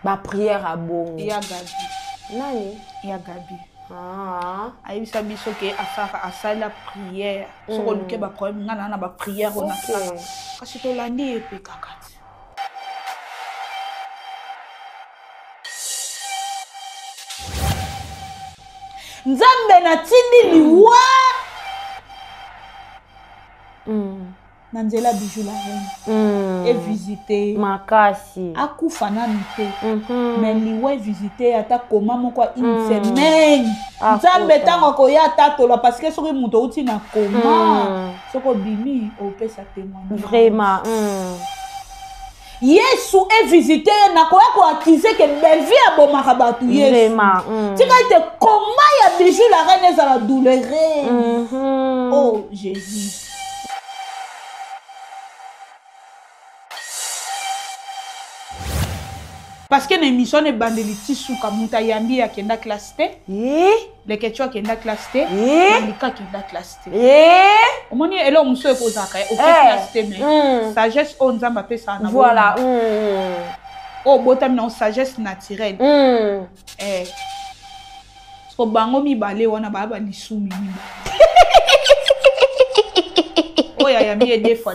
Ba prière à bon. Ya Gabi. Nani? Ya Gabi. Ah. Ayi bisa biso ke asala prière. Soko luke ba problème ngana na ba prière on asala. Kasi to landi epe kakati. Nzambe na tindi liwa. Nanzela bijou la reine. Et visiter. Makasi. Akufa na mite. Mais liwa visiter ata koma moko une semaine. Nzambe tango ko ya tatola parce que soki muto uti na koma. Soko bimi o pesa témoignage. Vraiment. Yesu est visité na ko accuser que belle vie a bomaka batu Yesu. Vraiment. Tu sais comment ya bijou la reine za la douloureuse. Oh Jésus. Parce que l'émission est bandeli tisuka muta yambi ya kenda classe T. Le ketchua kenda classe T. Malika kenda classe T. Omoni elo muso ekozaka o classe T mais sagesse on nzamba pesa na. Voilà. Oh botam na sagesse naturelle. So bango mi balé wana ba lisumi mi. Oh ya mi deux fois.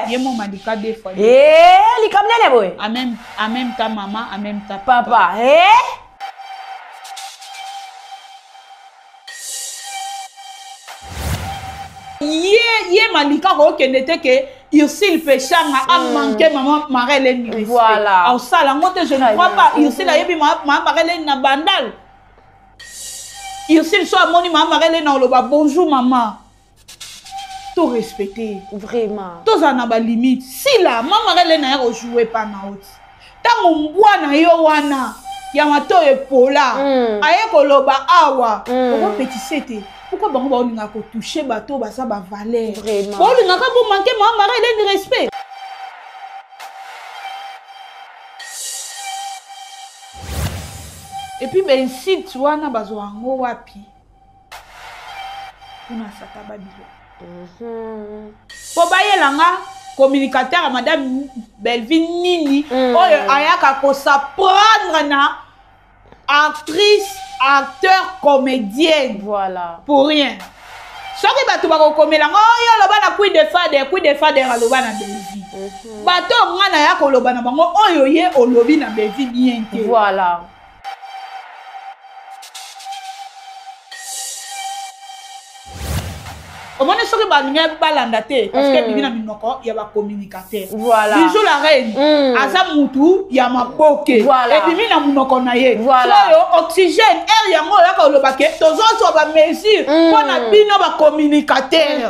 Yemo Malika 2 fois. Likam nene boy. En même temps maman, en même temps papa. Ye Malika ko kenete ke Ursule pechanga a manqué maman Marlène respect. Voilà. Au sala ngote je ne crois pas Ursule a yebi maman Marlène na bandal. Ursule so amoni maman Marlène na loba bonjour maman. Tout respecter. Vraiment. Tous en a limite. Si la maman Marlène na yo jouer pas na haute. Tango mbwana yo wana ya mato epola. Aye ko loba awa. Oko petit sete. Pourquoi bango ba oninga ko toucher bateau ba sa ba valeur. Vraiment. Ba oninga ka bo manquer maman Marlène de respect. Et puis ben si tu wana bazo ngo wapi. Kuna sata babilo. Po bayelanga communicateur à madame Belvin Nini oyo ayaka ko s'apprendre na actrice, acteur, comédienne. Voilà. Pour rien. Soki batu bako komelanga oyo loba na coup de fader aloba na Belvin. Bato ngana ya ko loba na bango oyo ye olobi na Belvin bien te. Voilà. Au moins, ce que je balandate parce que bibina minoko il y a ba communicateur. Voilà. Bijou la reine. Asa mutu il y a ma poke. Voilà. Et puis mina munoko na ye. Voilà. So oxygène air yango ya ka lobake tozo so ba mesure pour na bino ba communicateur.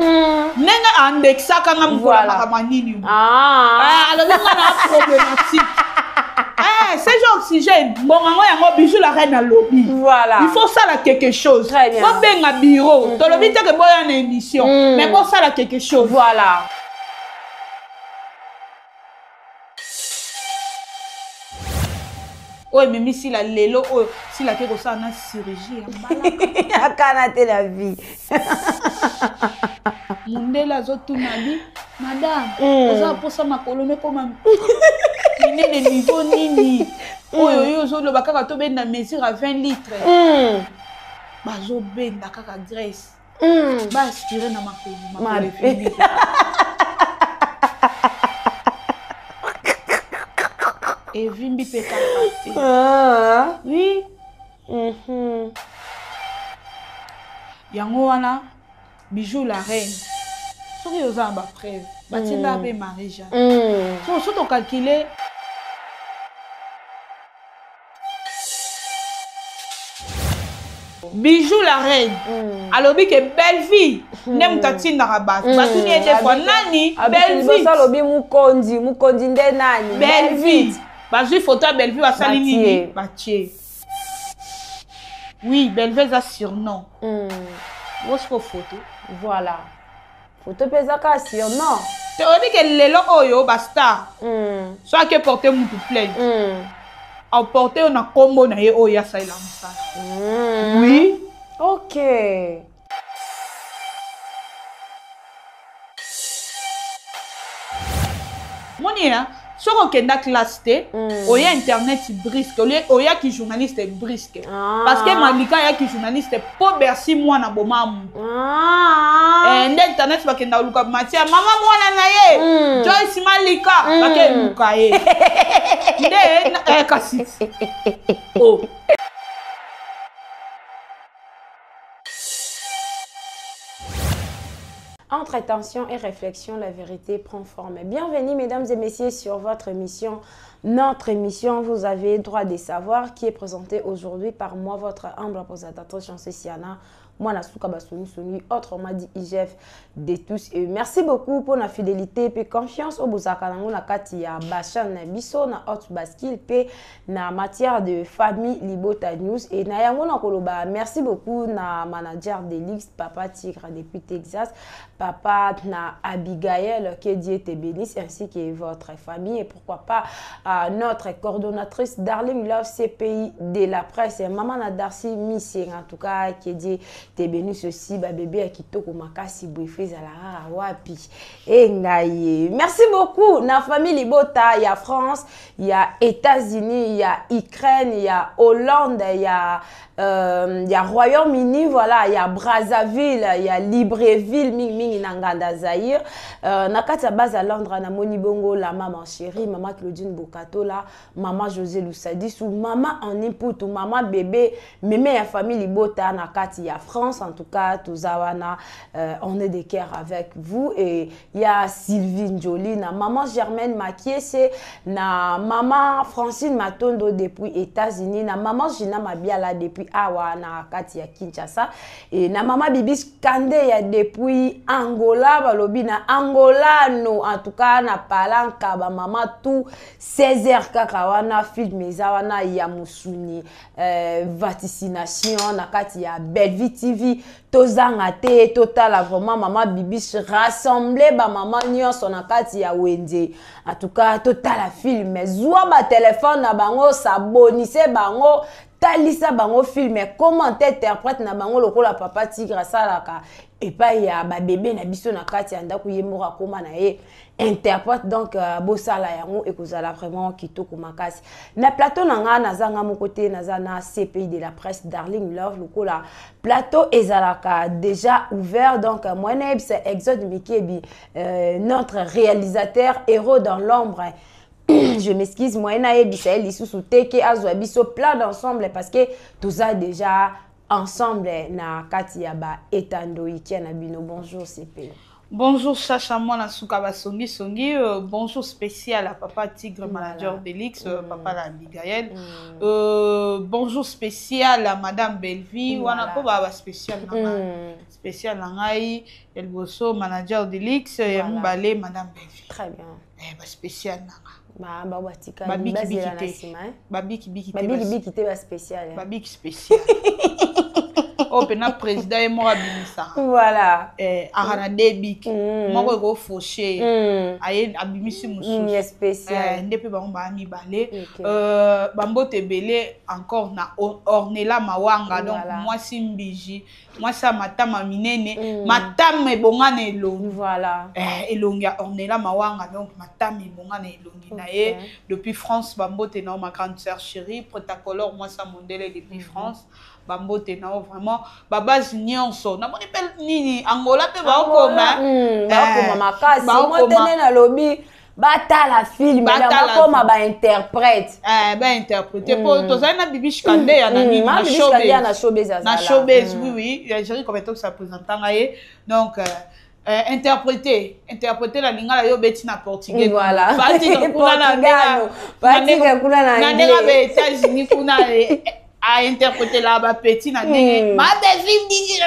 Nenga andexa kanga mkola makamani. Alors là na problématique. C'est genre oxygène. Bon, yango bijou la reine à lobby. Voilà. Il faut ça là quelque chose. Très bien. Bon ben à bureau. Tu lobby que boya une émission. Mais bon ça là quelque chose. Voilà. Oh mais si la lelo oh si la quelque ça na chirurgie à Canada la vie. Mundela zotu nabi madame. Oza posa makolone comme nini niveau nini. Oyo yo zo lo bakaka to benda mesure à 20 litres. Bazo benda kaka graisse. Ba aspirer na makolo. Et vimbi peka pate. Oui. Yango wana bijou la reine. Soki oza ba preuve. Batinda be mariage. So to calculer bijou la reine. Alobi que belle vie. Nem tatinda rabat. Batuni des fois nani belle vie. Alobi mukondi nde nani. Belle vie. Bazui photo belle vie basali nini batie. Oui, belle vie a surnom. What's for photo? Voilà. Photo pesaka surnom. Tu dis que lelo oyo basta. Soit que porter mutu plaide. A porter on a combo na ye oya sa ila msa. Oui. OK. Monia, Soit on kenda classe té, oya internet brisque, oya qui journaliste brisque. Parce que Malika ya qui journaliste po bersi moi na bomamu. Internet ba kenda luka matia mama mwana na ye. Joyce Malika ba ke luka ye. Nde kasi. Oh. Entre tension et réflexion, la vérité prend forme. Bienvenue, mesdames et messieurs, sur votre émission. Notre émission, vous avez droit de savoir, qui est présentée aujourd'hui par moi, votre humble présentatrice Chanceuse Siana. Moi, Nasuka Basoni Soni, autrement dit IGF de tous. Et merci beaucoup pour la fidélité et confiance au Bouzakanango na kati ya Bachan Biso na Hot Baskil pe na matière de famille Libota News. Et na yango na koloba, merci beaucoup na manager Delix, Papa Tigre depuis Texas, Papa na Abigail, que Dieu te bénisse, ainsi que votre famille. Et pourquoi pas notre coordonnatrice Darling Love CPI de la presse, Maman na Darcy Missing, en tout cas, que Dieu te bénisse aussi, bébé à Kitoko Makasi Bouifez à la Wapi. Et merci beaucoup. Na famille Libota, il y a France, il y a États-Unis, il y a Ukraine, il y a Hollande, il y a Royaume-Uni, voilà, il y a Brazzaville, il y a Libreville, Ming Nanganda Zahir. Nakata base à Londres, na Moni Bongo, la maman chérie, maman Claudine Bokato, la maman José Loussadis, ou maman en input, ou maman bébé, mémé à famille Libota, Nakati, il y a France, en tout cas, Touzawana, on est de cœur avec vous. Et il y a Sylvine Jolie, na maman Germaine Makiese, na maman Francine Matondo depuis États-Unis, na maman Gina Mabiala depuis Awa, na Kati ya Kinshasa, et na maman Bibis Kande ya depuis Angola, balobi na Angolano, en tout cas, na Palanka, ba maman tout 16h kakawana, film ezawana ya musuni, vaticination, na Kati ya Belleville TV, tozanga te, total, vraiment, maman Bibis rassemblé, ba maman nyonso na Kati ya Wende. En tout cas, total film, zoua ba téléphone na bango, s'abonnisse bango, talisa bango film, comment interprète na bango lokola Papa Tigre salaka. Et pas il y a ba bébé na biso na Kati ya ndaku yemora koma na ye interprète, donc bosala yango ekozala vraiment kitoko makasi. Na plateau nanga nazanga mon côté nazana CPI de la presse Darling Love lokola plateau ezalaka déjà ouvert, donc moi c'est Exode Mikebi, notre réalisateur héros dans l'ombre. Je m'excuse, moi nae bisael lisusu teke azwa biso plan d'ensemble parce que tout ça déjà ensemble na Kati ya ba etando ikia na bino. Bonjour CP. Bonjour Chacha Mwana Soukaba Songi Songi, bonjour spécial à Papa Tigre, manager d'Elix, Papa la Abigail, bonjour spécial à Madame Belleville, wana ko ba spécial spécial nangai El Bosso, manager d'Elix, et Mbalé Madame Belleville. Très bien. Spécial nanga. Babiki spécial. Babiki spécial. Oh, pena président et moi abimisa. Voilà. Arana debik. Moi go fauché. Aye abimisi musu. Spécial. Ndepe ba mba mi balé. Bambo tebele encore na Ornella Mawanga, donc moi simbiji. Moi ça matama minene. Matame bongane elongi. Voilà. Elongi Ornella Mawanga, donc matame bongane elongi na ye. Depuis France, bambo te na ma grande sœur chérie, protocolore moi ça mondele depuis France. Bambo te na vraiment babase nyonso na boni pel nini Angola pe ba okoma makasi mo tene na lobi batala film na bakoma ba interprète ba interpréter pour tozali na Bibi Kande ya na nini na showbiz oui oui j'ai comme ça ça présentanga ye donc interpréter la lingala yo beti na portugais voilà parti kuna na anglais États-Unis kuna à interpréter là bas petit na ndenge ma Belleville dit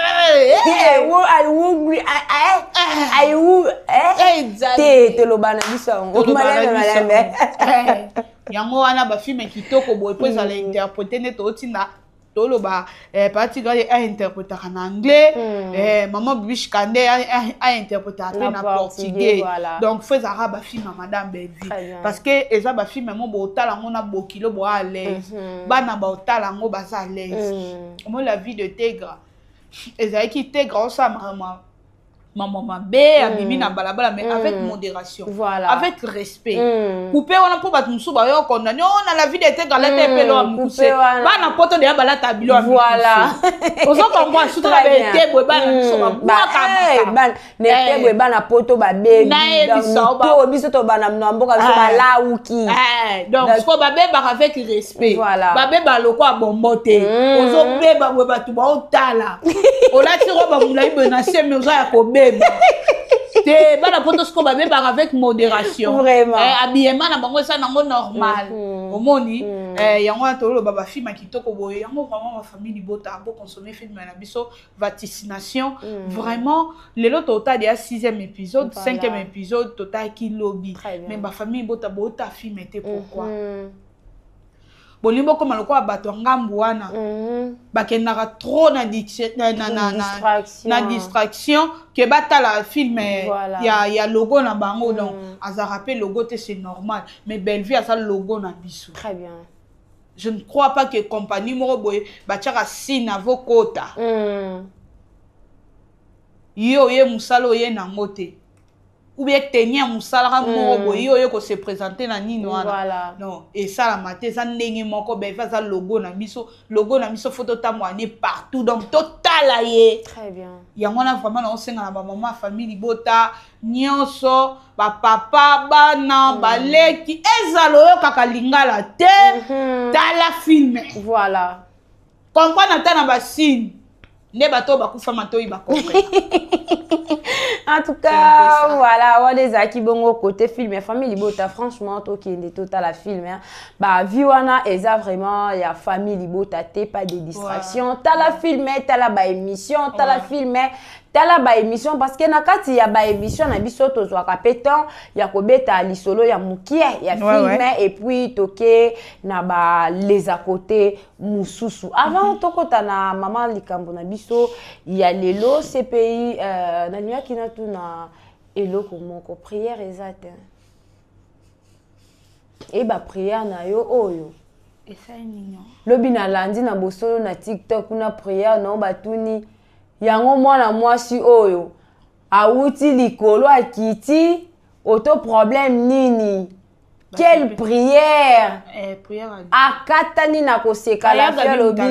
te lobana bisango malame yango wana ba film kitoko boy po za interpréter ne to tinda to loba parti gars a interpréter en anglais maman Bibi Kande a interpréter en portugais donc fais arabe film Madame Belleville parce que eza ba film mo bo tala ngona bo kilo bo à l'aise bana ba tala ngo ba à l'aise moi la vie de Tigre eza qui Tigre ça maman maman mabe abimi na balabala mais avec modération, voilà, avec respect. Couper on a pour battre musu ba yo condamné on a la vie d'été galette pelo a mukuse ba na poto de bala tabilo voilà ozo comprendre surtout la été bo ba na so ba ba ne te bo ba na poto ba be to biso to ba na mboka so ba lauki donc faut ba be ba avec respect ba be ba loko a bombote ozo be ba bo ba tu ba otala o la tiro ba mulai be na se mais ozo ya ko te bana poto sko ba beba avec modération vraiment habillement na bango ça nango normal omoni yango atolo baba film kitoko boye yango vraiment ma famille libota bo consommer film na biso vaticination vraiment lelo total ya 6e épisode 5e épisode total ki lobby mais ma famille bota bota film était pourquoi bolimbo koma lokwa bato ngambu wana bakendaka trop na distraction ke batala film ya logo na bango donc aza rappel logo te c'est normal mais Bellevue a ça logo na biso très bien je ne crois pas que compagnie moko boye batiaka signe avokota yo ye musalo ye nango te ou bien tenir musala moko boye yo ko se présenter na nini wana non et ça la maté ça ndenge moko be fa ça logo na biso photo tamwane partout donc total aye très bien yango na vraiment na osenga na ba maman famille libota nyonso ba papa bana baleki ezalo yo kaka lingala te tala film voilà comprendre ta na ba signe ne bato bakufa matoi ba comprendre. En tout cas, voilà, on est à qui bon côté film, famille libota franchement toi qui est total à film bah viwana eza vraiment il y a famille libota t'es pas de distraction t'as la film t'as la ba émission t'as la film tala ba émission parce que na kati ya ba émission na biso to zwa kapetan ya kobeta lisolo ya mukie ya film et puis toke na ba les à côté mususu avant tokota na maman likambo na biso ya lelo CPI na nia kina tu na eloko moko prière ezate et ba prière na yo oyo et ça nino lobi na landi na bosolo na TikTok na prière na batuni yango mwana mwasi oyo awuti likolo akiti auto problème nini quelle prière akatani na koseka la fia lobi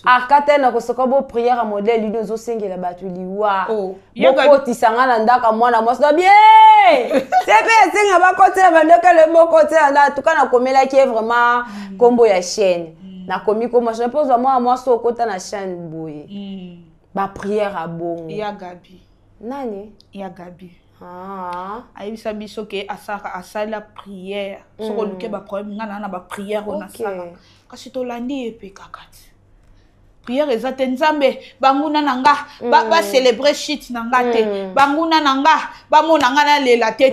akatani na koseka bo prière modèle lui nous osengela batu liwa boko tisanga na ndaka mwana mwasi na bien sepe senga bakotela bandoka le moko tela na tukana komela ki vraiment combo ya chaîne na komi ko moi je pose moi mwasi okota na chaîne boye ba prière à bon ya Gabi nani ya Gabi ayebisa biso ke asala prière soko luke ba problème ngana na ba prière ona sala kasi to landi epe kakati prière ezate nzambe banguna nanga ba célébrer shit nanga te banguna nanga ba mona ngana lela te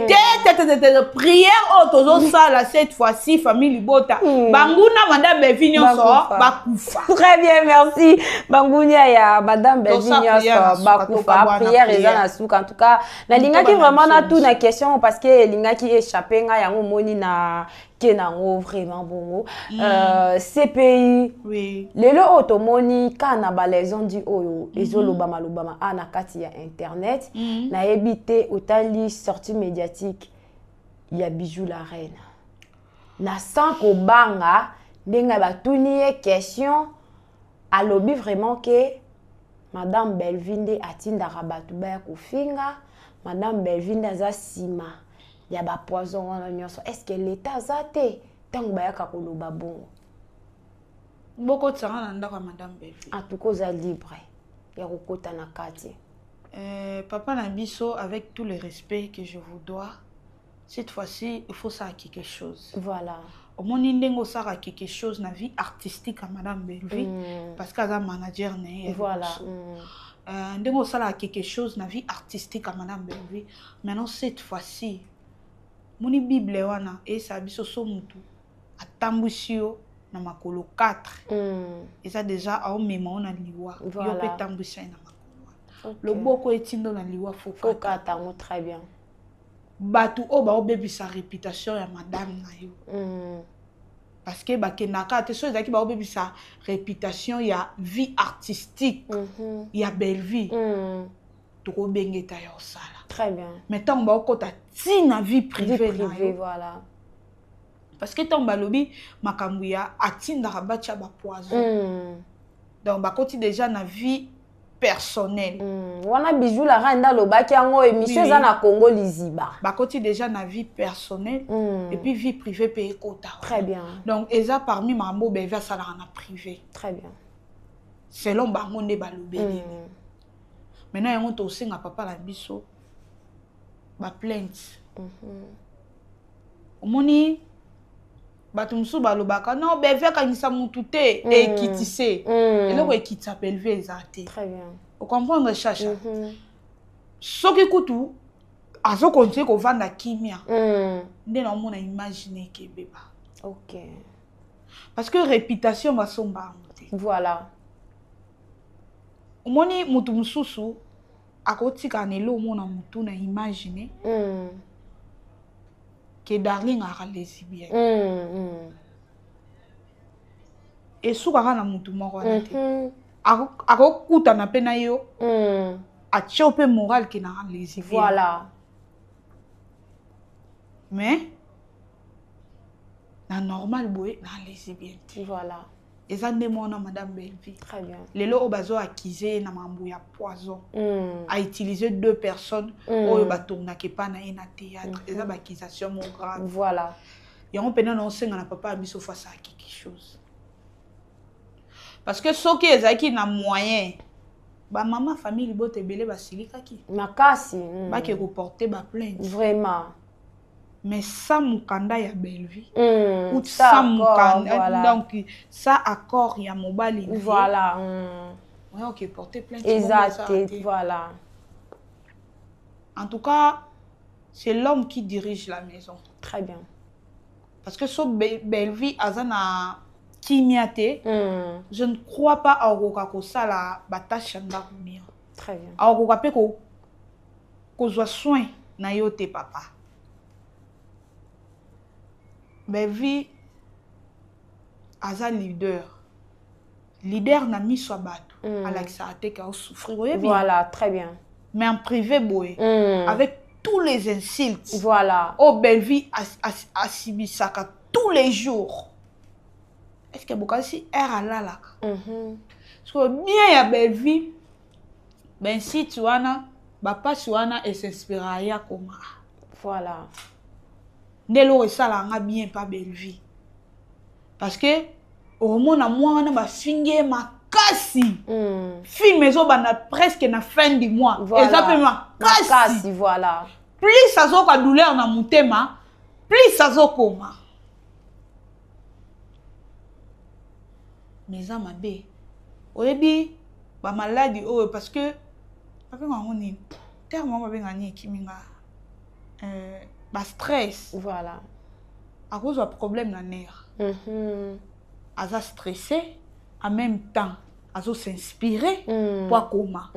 prière otozo sala cette fois-ci famille libota banguna madame Bevinyo so bakufa très bien merci bangunia ya madame Bevinyo so bakufa prière ezana suka en tout cas na lingaki vraiment na tout na question parce que lingaki échappé nga yango moni na kenango vraiment bongo CPI oui lelo otomoni kana balaison di oyo ezoloba malobama ana kati ya internet na ebité otali sortie médiatique ya Bijou la reine na sans ko banga ndenga batuni question alobi vraiment que madame Belvinde atinda rabatu ba kofinga madame Belvinde aza sima ya ba poison wana nyonso est-ce que l'état zate tango bayaka koloba bongo boko tsanga na ndako madame Belvinde en tout cas za libre ya kokota na kati papa na biso avec tout le respect que je vous dois cette fois-ci il faut ça quelque chose voilà au moni ndengo ça quelque chose na vie artistique à madame Belvinde parce qu'elle a manager né voilà ndengo ça quelque chose na vie artistique à madame Belvinde maintenant cette fois-ci moni bible wana et ça biso so mutu atambusio na makolo 4 et ça déjà au même on a liwa yo peut tambusio na makolo le boko etindo na liwa faut kata très bien batu o ba obebi sa réputation ya madame na yo parce que bakenaka te so ezaki ba obebi sa réputation ya vie artistique ya belle vie toko bengeta yo sala. Très bien. Mais tant ba okota tina vie privée na yo. Voilà. Parce que tant ba lobi makambu ya atinda rabacha ba poison. Donc ba koti déjà na vie personnelle. Wana bijou la randa lobaki yango émission za na Congo liziba. Ba koti déjà na vie personnelle et puis vie privée pe ekota. Très bien. Donc eza parmi mambo be va sala na privé. Très bien. Selon bango nde ba lobeli. Maintenant yango to singa papa la biso ba plainte. Omoni bato musu balobaka non belve kanisa mutu te ekitise eloko ekitisa belve ezate. Très bien. Vous comprenez chacha soki kutu azo continue ko vanda kimia nde na mona imaginer ke beba. OK. Parce que réputation va somba monter. Voilà. Omoni mutu mususu akotika nelo mona mutu na imaginer que darling a lesbien. Et soukara na mutu moko na te. Akokuta na pena yo. A chope moral qui na lesbien. Voilà. Mais na normal boy na lesbien. Voilà. Et ça demande madame Belvi. Très bien. Lelo obazo accusé na mambo ya poison. A utilisé 2 personnes oyo ba tourna ke pa na ina théâtre. Et ça ba accusation mon grave. Voilà. Et on pena non senga na papa biso face à quelque chose. Parce que ceux qui ezaki na moyen ba maman famille bote belé ba silika ki. Makasi. Ba ke ko porter ba plainte. Vraiment. Mais ça mukanda ya Belvi ou ça mukanda voilà. Donc ça accord ya mobali voilà ouais OK porter plainte exact voilà. En tout cas c'est l'homme qui dirige la maison. Très bien. Parce que so Belvi azana kimiate je ne crois pas à okoka ko sala batache ndako bien. Très bien. A okoka pe ko zwa soin na yote papa. Belvi aza leader na miso bato Alexa ateka souffrir. Voilà, très bien. Mais en privé boy avec tous les insultes. Voilà. Oh Belvi asibisaka tous les jours. Est-ce que bokasi era la parce que bien ya Belvi ben si tu wana ba pas wana et s'inspira ya koma. Voilà. Ndelo esala nga bien pas Belvi. Parce que au mona moi na ba finge makasi. Film ezo bana presque na fin du mois. Voilà. Exactement. Makasi voilà. Plus azoka douleur na mutema, plus azokoma. Mais ça mabe. Oyebi ba maladie oh parce que après on est tellement ba ngani kiminga ba stress. Voilà. À cause d'un problème dans nerf. Aza stressé en même temps azo s'inspirer pour coma.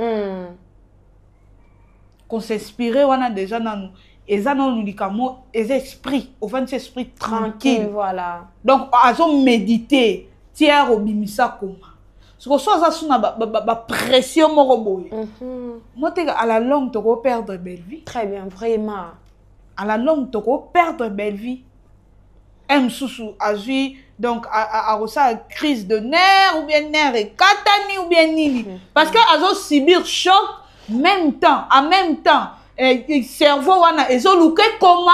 Qu'on s'inspirer on a déjà dans nous et ça non nous dit comment les esprits au fond esprit tranquille voilà. Donc azo méditer tiers au bimisa coma. Ce que soit ça suna ba pression moko boy. Moi à la longue tu vas perdre belle vie. Très bien vraiment. À la longue, tu vas perdre belle vie. M sous azui donc à ça crise de nerfs ou bien nerfs et katani ou bien nini parce que azo subir choc en même temps cerveau wana ezo luke comment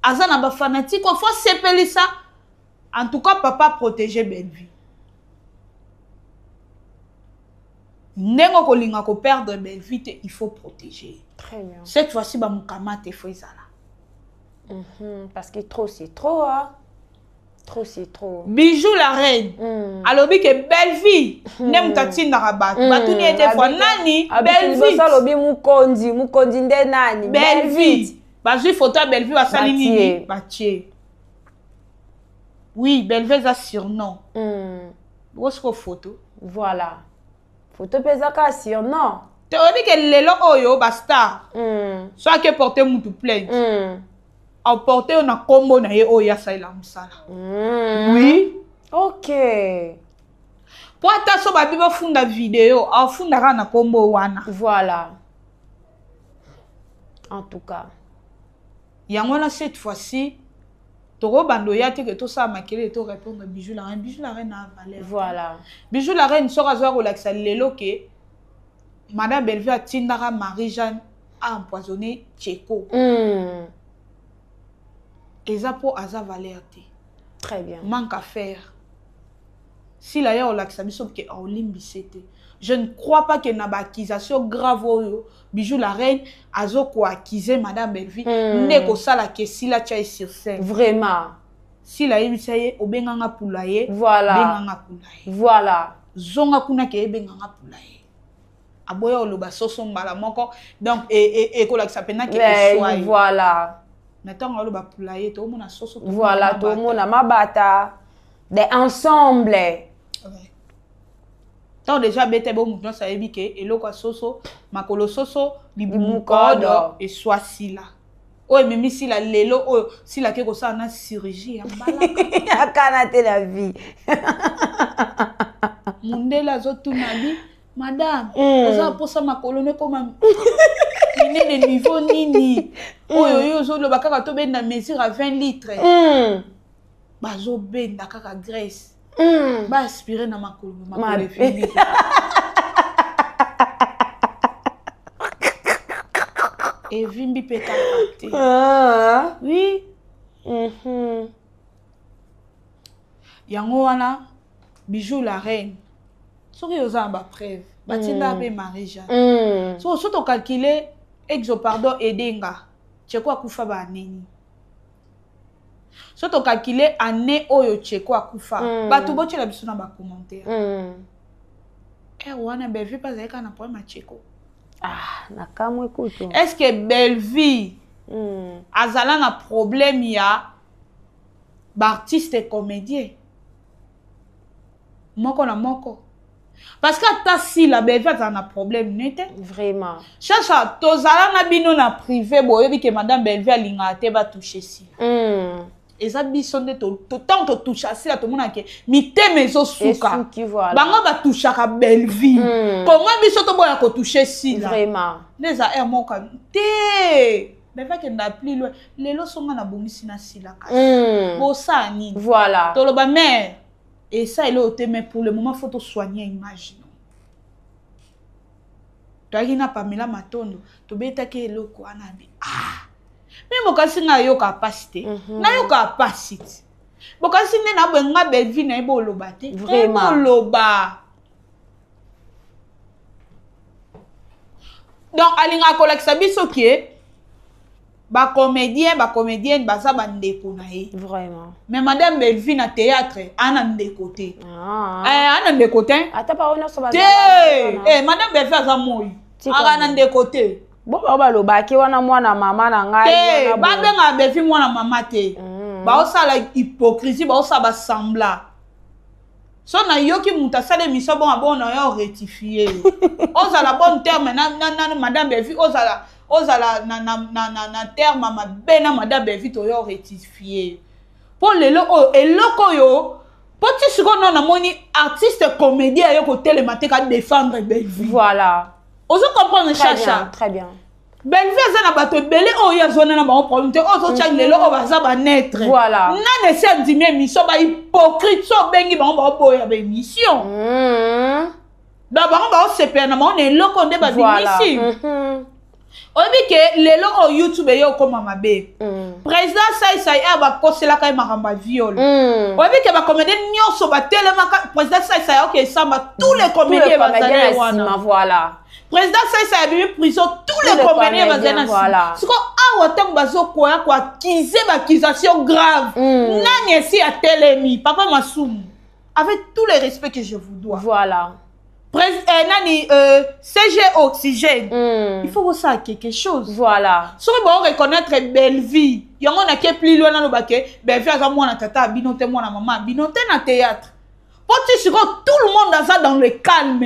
aza na ba fanatique faut s'appeler ça en tout cas papa protéger belle vie nengo kolinga ko perdre belle vie il faut protéger. Très bien. Cette fois-ci ba mukamate faut izala. Parce que trop c'est trop hein. Trop c'est trop. Bijou la reine. Alors que belle vie. Nem tatina rabat. Batuni était fois nani belle vie. Ça lobi mukondi nde nani. Belle vie. Bazu photo belle vie basali nini batie. Oui, belle vie a surnom. Où est-ce que photo? Voilà. Photo pesa ka surnom. Te odi que lelo oyo basta. Soit que porter mutu plainte. A porter on a combo na ye oya saila musala. Oui. OK. Pour ta so ba biba funda vidéo, a funda na combo wana. Voilà. En tout cas. Yango na cette fois-ci, toro bando ya te que tout ça makele et to répondre Bijou la reine. Bijou la reine a valeur. Voilà. Bijou la reine sera zo relaxa lelo que Madame Bellevue a tindara Marie-Jeanne a empoisonné Tcheko. Eza po aza valeur te. Très bien. Manque à faire. Si la ya relaxa biso que olimbisete. Je ne crois pas qu'il y ait une accusation grave. Bijou la reine, azo ko accuser Madame Bellevue. Neko sala ke si la tia sur scène. Vraiment. Si la yebisaye obenganga poulaye. Voilà. Benganga poulaye. Voilà. Zonga kuna ke benganga poulaye. Aboya oloba soso mbala moko. Donc et ko la sapena ke soye. Voilà. Natanga oloba poulaye to mona soso. Voilà, to mona mabata. Des ensemble. Tant déjà bête bon mouvement ça yebi ke eloko soso makolo soso libukodo et soit si là. Oh mais si la lelo oh si la ke ko sa na chirurgie ya balaka. Akana te la vie. Mundela zotu nabi madame oza posa makolo ne koma nene niveau nini oyo yo zo lo bakaka to benda mesure à 20 litres. Bazo benda kaka graisse. Ba aspirer na makolo fini. Et vimbi peta pate. Oui. Yango wana Bijou la reine. Soki oza ba preuve. Batinda be Marie-Jeanne. So to calculer exo pardon edenga. Tcheko akufa ba neni. So to calculer année oyo Tcheko akufa. Batu boche la biso na ba commentaire. Wana Bellevue pas avec na problème Tcheko. Ah, na kamwe kuto. Est-ce que Bellevue azala na problème ya artiste et comédien? Moko na moko. Parce que ta si la Bellevue azala na problème nete. Vraiment. Chacha tozala na bino na privé boyebi que Madame Bellevue alinga te ba toucher si. Eza biso nde to tant to toucha si la to mona ke mi te mezo suka. Bango ba toucha ka Bellevue. Comment biso to boya ko toucher si la. Vraiment. Neza moka te. Bellevue ke na pli lo lelo songa na bongisi na si la ka. Bo sa ni. Voilà. To lo ba mère et ça il est mais pour le moment faut te soigner imagine. Toi na Pamela Matondo to beta ke eloko anabi. Mais bokasi na yo capacité na yo capacité bokasi ne na benga Bellevue na ibo loba te vraiment loba donc alinga kolakisa biso ke ba comédienne baza bandeko na ye vraiment mais Madame Bellevue na théâtre ana ndeko te ana ndeko te ata pa ona so baza Madame Bellevue aza moyi ana ndeko te. Bon ba loba ki wana mwana mama na ngai ba benga Bellevue mwana mama te ba osala hypocrisie ba osala sembla so na yoki muta sale miso bon na yo rectifier osala bon terme na Madame Bellevue osala na terme ma bena Madame Bellevue to yo rectifier pour lelo eloko yo poti siko na moni artiste comédien yo ko télématé ka défendre Bellevue voilà. Ozo comprendre chacha. Très bien. Bellevue azana bato belé o ya zona na ba problème te ozo tchang lelo o baza ba naître. Voilà. Na ne se dimi émission ba hypocrite so bengi ba boya ba émission. Da ba se pena ma on est loko nde ba ici. Obi ke lelo o YouTube yo koma mabe. Président Sai ba kosela ka makamba viol. Obi ke ba comédien nyonso ba telema président Sai OK samba tous les comédiens ba zana wana. Voilà. Président Sai a bien prison tous les comédiens bazana. Voilà. Siko awa tam bazo koya ko accuser accusation grave. Nani si a telemi papa Massoum avec tout le respect que je vous dois. Voilà. Nani CG Oxygène. Il faut que ça quelque chose. Voilà. Si on reconnaître Bellevue, il y a un qui plus loin dans le baquet, Bellevue a moi tata, binote moi maman, binote na théâtre. Pour tu tout le monde a ça dans le calme.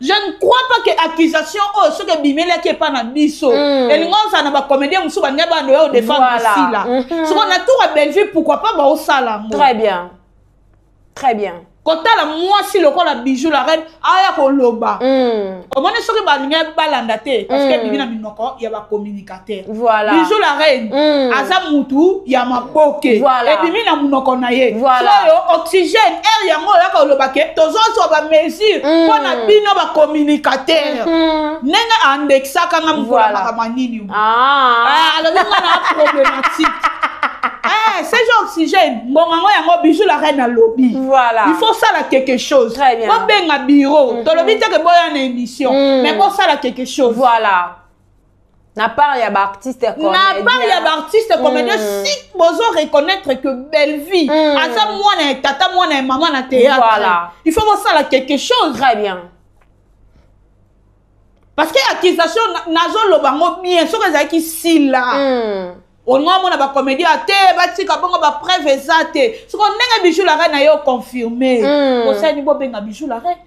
Je ne crois pas que l'accusation, ce que Bimele qui est pas dans biso. Et nous ça n'a pas comédien, nous sommes pas nous défendre ici là. Si on a tout à Bellevue, pourquoi pas au salam. Très bien. Très bien. kotala mwasi lokola Bijou la reine aya koloba omone soki balinga balanda te parce que bibina minoko ya ba communicateur voilà Bijou la reine aza mutu ya maboke voilà. et bimina munoko na ye voilà so oxygène air yango ya koloba ke tozo so ba mesure pona bino ba communicateur nenga andexa kanga mkola makamani alors nga na problématique c'est genre oxygène mbongango yango Bijou la reine à lobby voilà il faut ça là quelque chose très bien bon ben à bureau to lobby te que boya na émission mais bon ça là quelque chose voilà na part ya ba artiste comédien na part ya ba artiste comédien si bozo reconnaître que belle vie asa mwana tata mwana maman na théâtre voilà il faut voir ça là quelque chose très bien parce que accusation nazo lobango bien so que ça qui si là on a mon ba comédie à te ba tika bongo ba preuve exacte ce qu'on nenga Bijou la reine ayo confirmer au sein ni bo benga Bijou la reine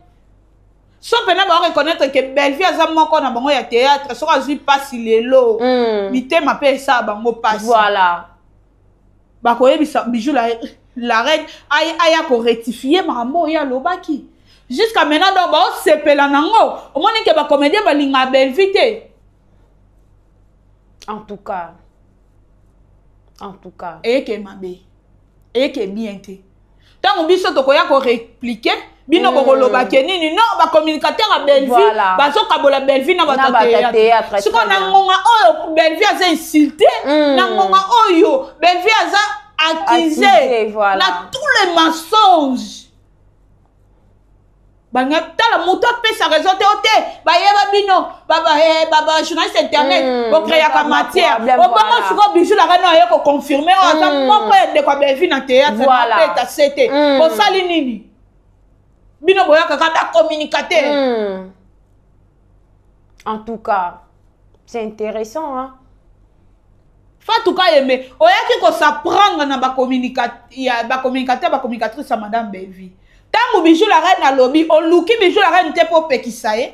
so pena ba reconnaître que belle vie aza moko na bango ya théâtre so azui passe lelo mitema pe ça bango passe voilà ba ko yebisa Bijou la reine aya ko rectifier makambo ya lobaki jusqu'à maintenant donc ba sepela nango au moins que ba comédien ba linga belle vie te en tout cas et que mabe et que bien te tant biso to koya ko répliquer bino ko loba ke nini non ba communicateur a belle vie ba so kabola belle vie na ba théâtre ce qu'on a ngonga oyo belle vie aza insulté na ngonga oyo belle vie aza accusé na tous les mensonges banga tala moto pesa raison te ote ba yeba bino baba journaliste internet bo créer ka matière o bama suko Bijou la reine ayo ko confirmer o ata moko de kwa belle vie na théâtre na peta c'était bo sali nini bino boya ka ta communicateur en tout cas c'est intéressant hein en tout cas aimé o yaki ko s'apprendre na ba communicateur ba communicatrice à madame Belvie. Tant Bijou la reine à lobby, on looki Bijou la reine te pour pekisaye.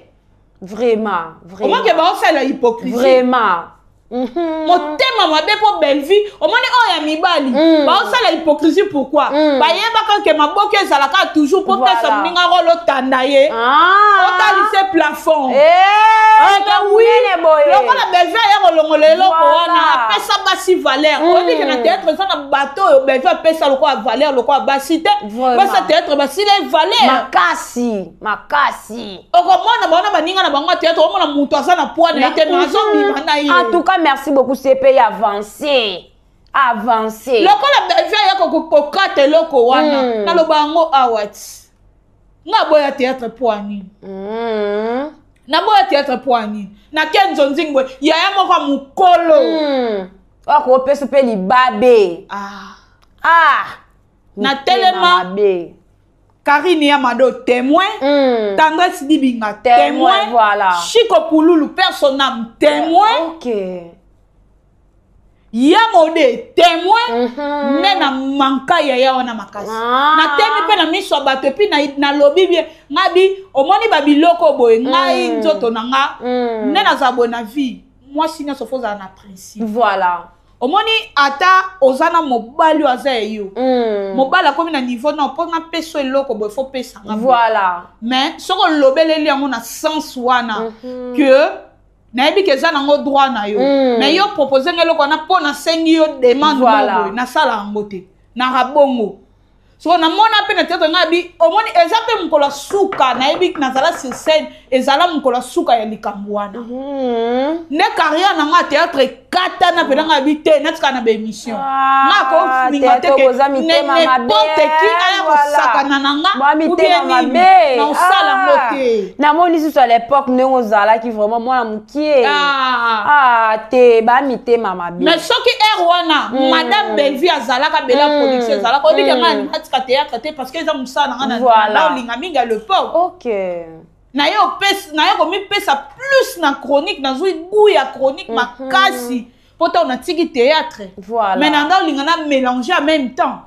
Vraiment. Comment que va on faire la hypocrisie? Vraiment. Mon thème m'a bé pour belle vie. Au moins oh ya mibali. Ba on fait la hypocrisie pourquoi? Ba yeba quand que ma boke zalaka toujours pour faire ça minga rolo tandaye. On t'a lycée plafond. Oui. Loko la belle vie ya rolongolelo ko wana pesa basi valeur. On dit que na théâtre ça na bateau belle vie pesa loko valeur loko basité. Ba ça théâtre basi les valeur. Makasi. O komona bana baninga na bango théâtre o mona muto asa na poids na ite na zo bimana ye. En tout cas, merci beaucoup, CP, avancé. Avancé. Loko la belle vie ya ko kate loko wana. Na lo bango awat. Na boya théâtre poani. Na boya théâtre poani. Na kenzo nzingwe ya moko mukolo. Ko pesa pe libabe. Na telema Karine Yamado témoin, Tendresse Dibinga témoin, voilà. Chico Pouloulou personnam témoin, ok. Yamode témoin, Nena manka ya wana makasi. Na temi pe na miso bato pi na lobby bien, ngabi omoni babiloko boye ngai nzoto nanga, nena za bona vie. Moi sinon se faut na principe. Voilà. Omoni ata ozana mobali aza yo mobali akomi na niveau non pour na peso eloko bo faut pesa nga voilà mais soko lobeleli yango na sens wana que na yebi ke za nango droit na yo mais yo proposer ngeloko na pona sengi yo demande voilà. Na sala yango te na rabongo so na mona pe na tete ngabi omoni ezape mkola suka na yebi na zala sur scène ezala mkola suka ya likambo wana ne carrière na nga théâtre kata na pena ngabi te na tika na be émission na ko minga te ke n'importe qui aya ko sakana na nga ou bien na osala ngote na moni sur l'époque ndenge ozala ki vraiment mwana mukie te ba mite mama be mais soki wana madame Belvie azalaka bela production azalaka odika nga théâtre parce que ça moussa na linga minga le pop ok na yo komi pesa plus na chronique na zui goût ya chronique makasi poto na tiki théâtre voilà mais na linga na mélanger en même temps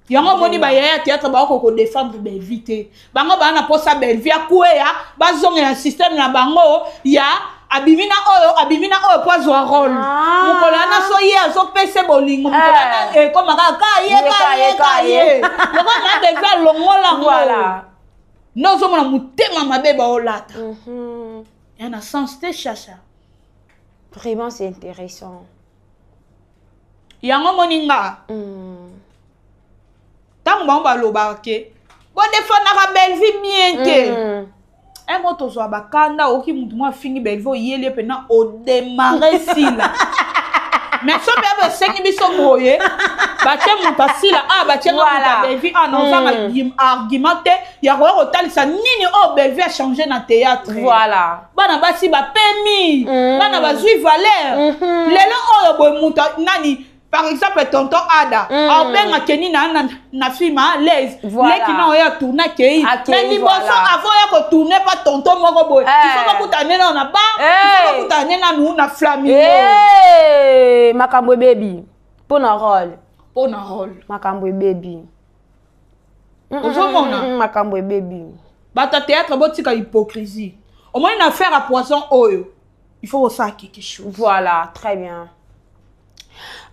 yango moni ba ya théâtre ba ko défendre Belvie te bango ba na posa Belvie akuya ba zonga ya système na bango ya abimina oyo po azwa rôle mokolo ana so ye azopesa bolingo mokolo ana ekomaka ka ye lokona deja longolango voilà nozomona motema mabe baolata ya na sens te chacha vraiment c'est intéressant yango moninga ntango bango balobaka ke bodefandaka belle-vie bien te emo tozwa bakanda oki mutu mwa afingi belle-vie oyeli pena odemare sila mais so mpe basengi biso boye batie mutu asila batie nga mutu belle-vie nozanga argument te ya koya kotalisa nini oyo belle-vie a changé na théâtre voilà bana basi bapemi bana bazwi valeur lelo oyo boye mutu nani par exemple tonton Ada abenga keni na film à l'aise leki na oya tourner kei mais liboso avant ya ko tourner pas tonton moko boy il faut pas kutane na ba il faut kutane na nous na flamingo makambo baby pour na rôle makambo baby ozomona makambo baby bata théâtre botika hypocrisie au moins une affaire à poisson oyo il faut ça quelque chose voilà très bien.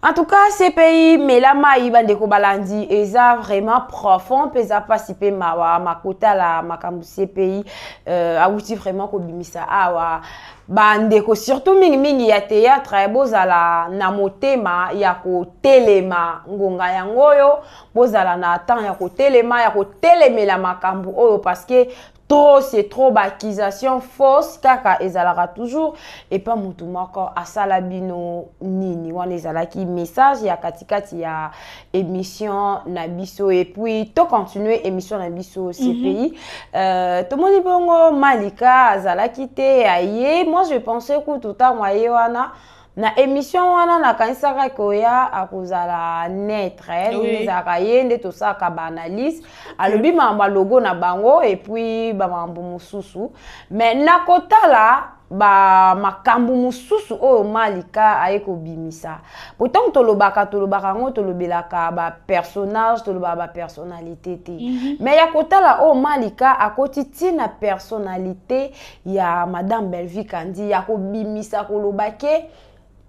En tout cas, ces pays, mais la maïba de Kobalandi, ils ont vraiment profond, ils ont participé ma kota la makambu ces pays, a outi vraiment kobimisa awa. Bandeko surtout mingi ya théâtre bozala na motema ya ko telema ngonga yangoyo bozala na temps ya ko telema ya ko telemela makambu oyo parce que trop c'est trop d'accusation fausse kaka ezalaka toujours et pas mutu moko asala bino nini wana ezalaki message ya katikati ya émission na biso et puis to continuer émission na biso ces pays to moni bongo Malika azalaki te aye moi je pensais que tout temps waye wana na émission wana na kanisaka koya akozala netre nzaka yende to saka ba analyse alobi mamba logo na bango et puis ba mambo mususu mais na kotala ba makambu mususu oyo Malika ayeko bimisa pourtant tolobaka ngo tolobelaka ba personnage tolobaka ba personnalité te mais ya kotala oyo Malika akoti tina personnalité ya Madame Belle-Vie Kandi ya ko bimisa kolobake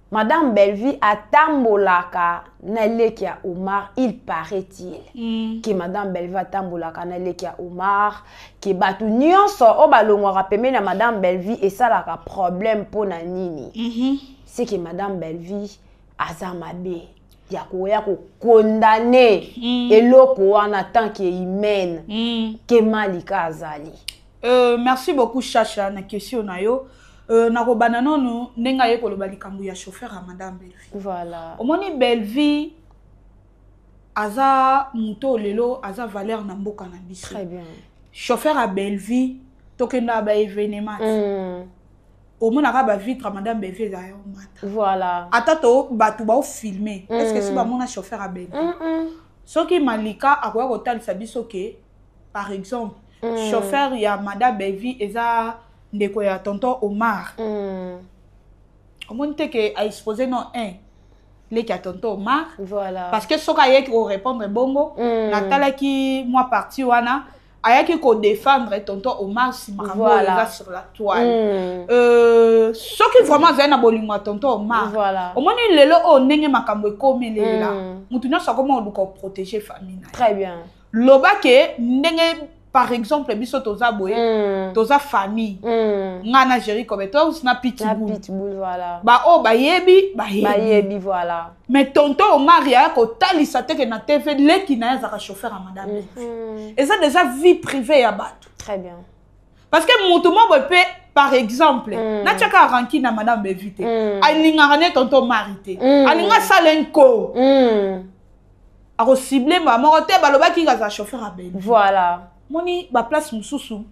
Madame Belle-Vie atambolaka na leki ya Omar, il paraît-il que Madame Belle-Vie atambolaka na leki ya Omar, que batu nyonso o balongwaka pembe na Madame Belle-Vie esalaka problème pona nini. C'est que Madame Belle-Vie aza mabe ya koya ko condamner eloko wana tant que humaine que Malika azali. Merci beaucoup Chacha na question na yo. Nakobana nonu nenga ye koloba likambu ya chauffeur à Madame Belle-Vie. Voilà. Omoni Belle-Vie aza muto lelo aza valeur na mboka na biso. Très bien. Chauffeur à Belle-Vie tokenda ba événement. Omona ka ba vitre Madame Belle-Vie za yo mata. Voilà. Atato batu ba filmer. Est-ce que c'est ba mona chauffeur à Belle-Vie? Soki Malika akoya kotalisa biso ke par exemple chauffeur ya Madame Belle-Vie eza ndeko ya tonton Omar. Omoni te ke a exposé non leki ya tonton Omar. Voilà. Parce que soka yeki ko répondre bongo natala ki moi parti wana ayaki ko défendre tonton Omar si makambo eza sur la toile. Soki vraiment za na bolingo ya tonton Omar. Voilà. Omoni lelo o ndenge makambo ekomelela. Mutu nyonso comment on doit protéger famille. Très bien. Loba ke ndenge par exemple biso toza boye toza famille ngana géri comme toi na pitbull voilà ba o ba yebi voilà mais tonton Omar ya ko talisa te ke na TV leki na za chauffeur à Madame et ça déjà vie privée ya bato. Très bien parce que mutu mo peut par exemple na tchaka ranki na Madame Bevite alinga ne tonton Marité alinga salenko a ko cibler maman te baloba ki za chauffeur à Belle. Voilà. Moni ba place mususu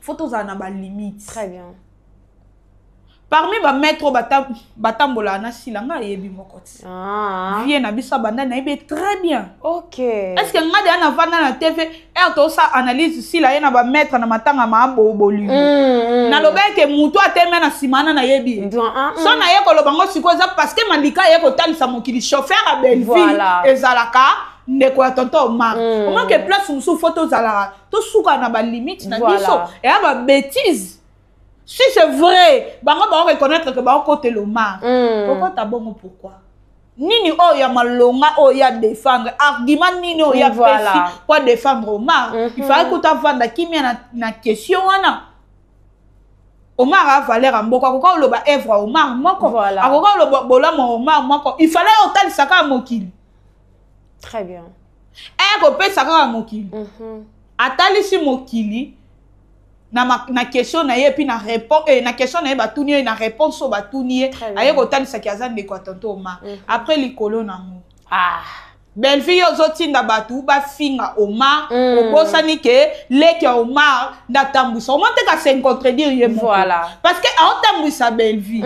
photos na ba limite. Très bien. Parmi ba maître batambola na silanga yebi mokoti. Vie na bisa banda na yebe très bien. OK. Est-ce que ngade na vanda na TV to sa analyse si la na ba maître na matanga ma bobolu. Na loba ke mutu ateme na simana na yebi. So na ye ko lobango sikoza parce que Malika ye ko talisa mokili chauffeur à Belle-Vie ezalaka ndeko ya tonton Omar. Comment que place musu photo zala to suka na ba limite na biso et ba bêtise. Si c'est vrai, on va reconnaître que on côté l'Omar. Pourquoi t'as bon pourquoi? Nini oya malonga oya défendre argument nini oya pesi pour défendre Omar. Il fallait que tu vendre kimia na question wana. Omar a valeur en beaucoup. Pourquoi le ba œuvre Omar moko? Pourquoi le bolamo Omar moko? Il fallait autant saka mokili. Très bien. Ko pe saka mokili. Atali si mokili na question na ye puis na réponse na question na ye batuni na réponse au batuni aye ko tali saki azan de quoi tanto Omar. Après likolo nango. Belle-fille ozotinda batu ba finga Omar obosani ke leki Omar ndatambusa o monte ka se contredire ye voilà parce que a tambusa belle-fille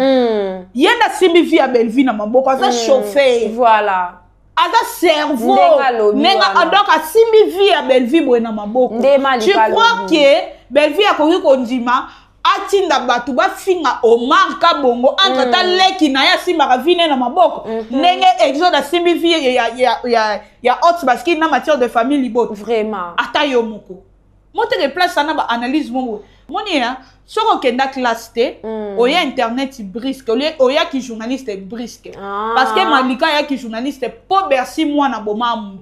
yenda simbi vie a belle-fille na maboko za chauffeur voilà ada cerveau nenga donc a simbi vie a belle-fille boena maboko je crois que belle-fille a koki kondima atinda batu ba finga Omar ka bongo entre ta leki na ya simba vine na maboko nenge exode simbi vie ya autre parce qu'il na matière de famille libot vraiment ata yo moko monte de place na ba analyse mongo moni hein soko kenda classe te oya internet brisque oya ki journaliste brisque parce que Malika ya ki journaliste po bersi moi na bomamu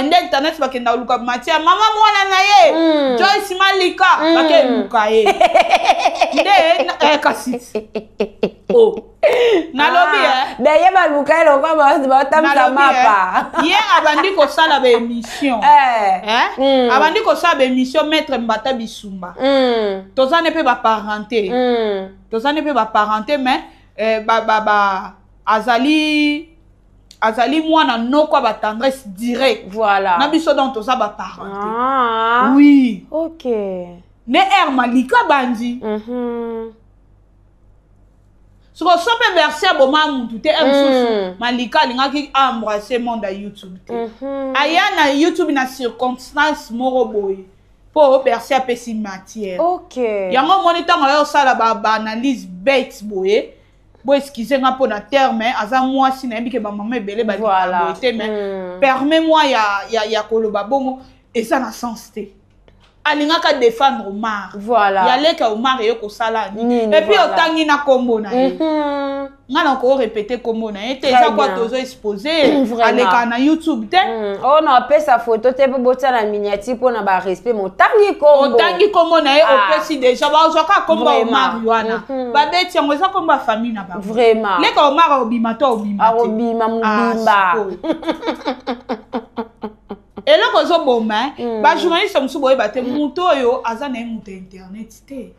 nde internet ba kenda luka matière mama mwana na ye Joyce Malika ba ke luka ye nde kasi nalobi d'ailleurs ba luka ele ko ba tamsa mapa hier abandi ko sala ba émission abandi ko sala ba émission maître Mbata Bisumba tozane pe ba parenté tozane pe ba parenté mais azali mwana noko ba tendresse direct voilà na biso donc toza ba parenté oui OK ne Malika bandi so ko sope verser boma mutu te Malika lingaki embrasser monde à YouTube aya na YouTube na circonstance moro boy pour bercer pesi matière OK yango moniteur ngayo sala ba analyse bête boye bo excusez nga pour na terme aza moi si na yebike ba maman ebele ba boité mais permets-moi ya koloba bongo et ça na sens te alingaka défendre Omar voilà ya leka Omar yo ko sala et puis otangi na kombo na ye ngana ko répéter kombo na ye te ça quoi tozo exposer aleka na YouTube te on a fait sa photo te po botia na miniature pour na ba respect mo tangi kombo na ye opesi déjà ba ozoka kombo Omar wana ba beti yango za kombo famille na ba vraiment leka Omar obima to obima mubimba et là quand on bomba ba journaliste musu boye ba te muto yo aza na muto internet te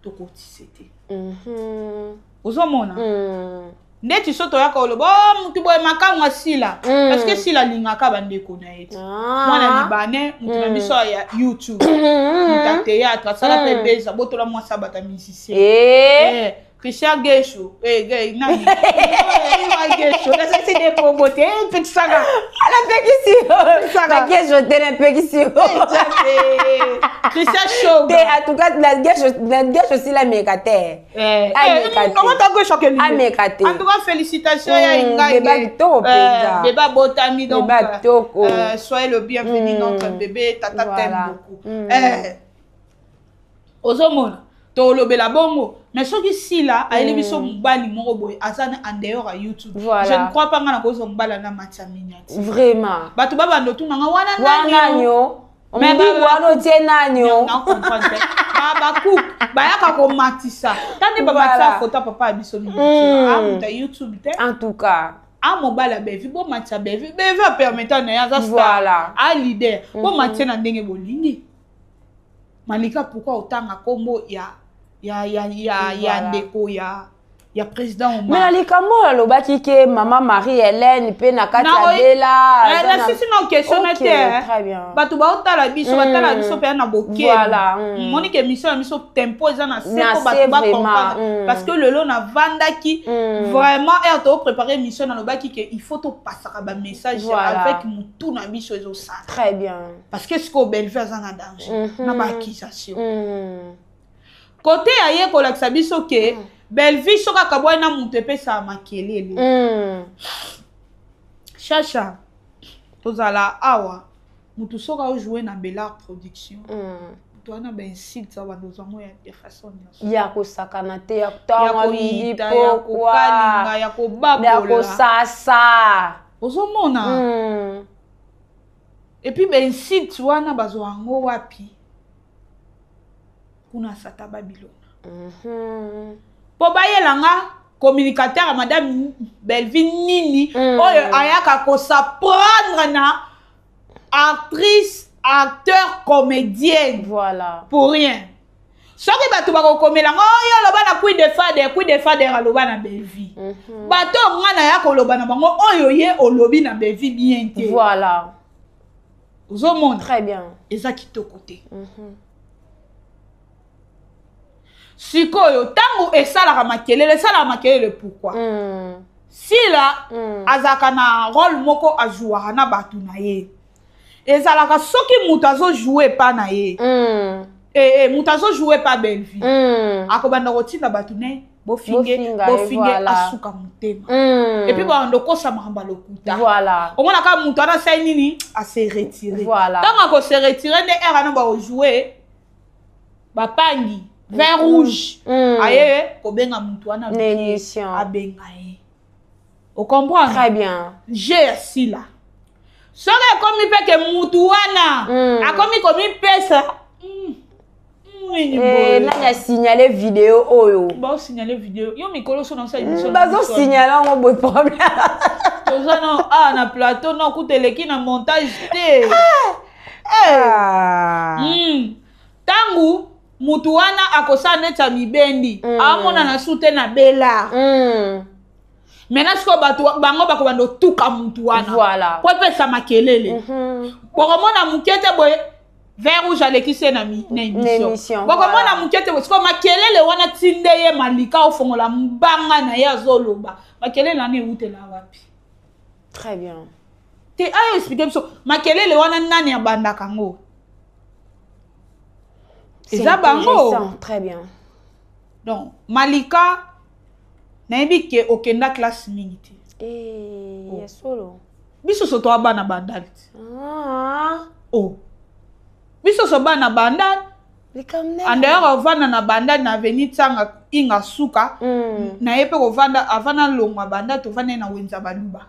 to kotise te ozomona ndeti soto ya ko lo bo mutu boye makanga sila parce que sila lingaka bandeko na ye mwana libane mutu na biso ya YouTube muta théâtre sala pe beza botola mwa sabata musicien Christian Gesho, nani? Gesho, c'est des promotés, petit saga. La Gesho, t'es un peu ici. Christian Show. En tout cas, la Gesho aussi la mécate. Comment t'as Gesho que lui? En tout cas, félicitations à Inga. Débat botami donc. Soyez le bienvenu notre bébé, tata t'aime beaucoup. Ozomona. Tolobela bongo mais ce qui si là a éleviso mbali moko boy azana en dehors à YouTube je ne crois pas ngana kozo mbala na matcha miniati vraiment batu baba ndo tuna nga wana nanyo mais baba tie nanyo na comprendre baba ku bayaka ko matisa tande baba ta photo papa biso miniati ta YouTube te en tout cas a mobala bevi bo matcha bevi a permettre na ya za star a leader bo matcha na ndenge bolingi Malika pourquoi autant à combo ya ndeko ya président Omar mais alikambo lobaki ke maman Marie-Hélène pe na kati ya bela na sisi na question na terre très bien batu ba otala biso batala biso pe na boké voilà monique émission na biso tempo eza na seko batu ba comprendre parce que le lo na vandaki vraiment er to préparer émission na lobaki ke il faut to passer ba message avec mutu na biso ezo ça très bien parce que ce ko Bellevue eza na danger na ba accusation côté aye ko laksa biso ke Bellevue soka kabwa na mutu pesa makelele chacha tozala awa mutu soka o jouer na Bella production mutu wana ba insulte za bandozango ya de façon ya ko sakana te ya tanga bidi ya ko kalinga ya ko babola ya ko sasa ozomona et puis ba insulte wana bazwango wapi kuna sata Babylone po bayelanga communicateur madame Belvin Nini oyo ayaka ko s'apprendre na actrice acteur comédienne voilà pour rien soki bato bakokomelanga oyo loba na coup de fader aloba na Belvi bato ngana ya koloba na bango oyo ye olobi na Belvi bien te voilà ozomona très bien eza kitoko te sikoyo tango esalaka makelele pourquoi sila azaka na rôle moko ajuaka na bato na ye ezalaka soki mutu azojouer pa na ye mutu azojouer pa Belvi akobanda kotinda bato ne bofinge asuka motema et puis bando kosa makamba lokuta voilà omona ka mutu ana sai nini a se retirer voilà tango ko se retirer ne era no ba jouer bapangi vin rouge aye kobenga mutu wana l'émission abenga ye o comprendre très bien j'ai assis là soki komi pe ke mutu wana akomi komi pesa nani a signalé vidéo oyo ba signalé vidéo yo mikolo so dans sa émission bazo signaler on boy problème toza non na plateau non kuteleki na montage te tangu mutu wana akosa neta mibendi amona na sute na bela maintenant siko bato bango bakobando tuka mutu wana voilà po pesa makelele bokomona mukete boye vin rouge alekise na émission bokomona mukete boye siko makelele wana tinde ye malika ofongola mbanga na ye azoloba makelele wana eutela wapi très bien te ayo expliquer biso makelele wana nani abandaka ngo eza bango très bien donc malika nayebi ke okenda classe mingi te ya solo biso so to abana bandali biso so bana bandali and d'ailleurs ovanda na bandali na avenue Tsanga inga suka na ye pe ovanda avana longwa bandali tovanda na wenza baluba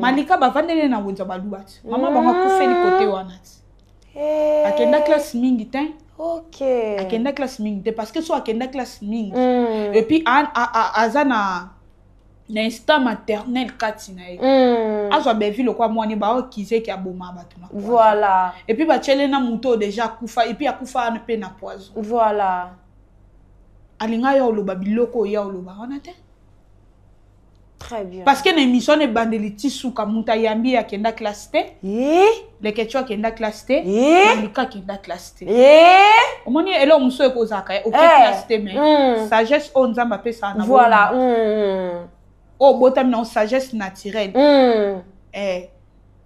malika bavandele na wenza baluba ti mama bango kufeli kote wana ti akenda classe mingi te ok akenda classe mingi te parce que so akenda classe mingi et puis aza na instant maternel kati na ye azwa bevi lokwa mwani bao kizeki aboma bato na voilà et puis bachele na muto déjà kufa et puis akufa na pe na poison voilà alinga ya oloba biloko ya oloba wana te très bien parce que na émission ne bandeli tisuka muta yambi akenda classe te le kecho akenda classe te malika akenda classe te omoni elo muso ekozaka ok classe te mais sagesse on nzamba pesa na voilà o botami na sagesse naturelle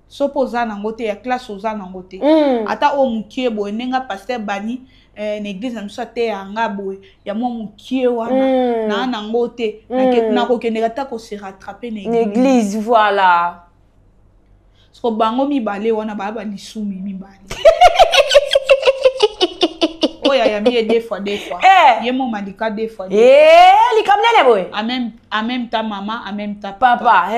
sopo oza nango te ya classe oza nango te ata o mukie boye ndenge pasteur bani na église na biso te yanga boye ya mwa mukie wana na nango te nakokendeka ta kose rattraper na église voilà siko bango mibale wana baya balisumi mibale oyo ayambi ye deux fois ye mo malika deux fois likamnene boye en même temps maman en même temps papa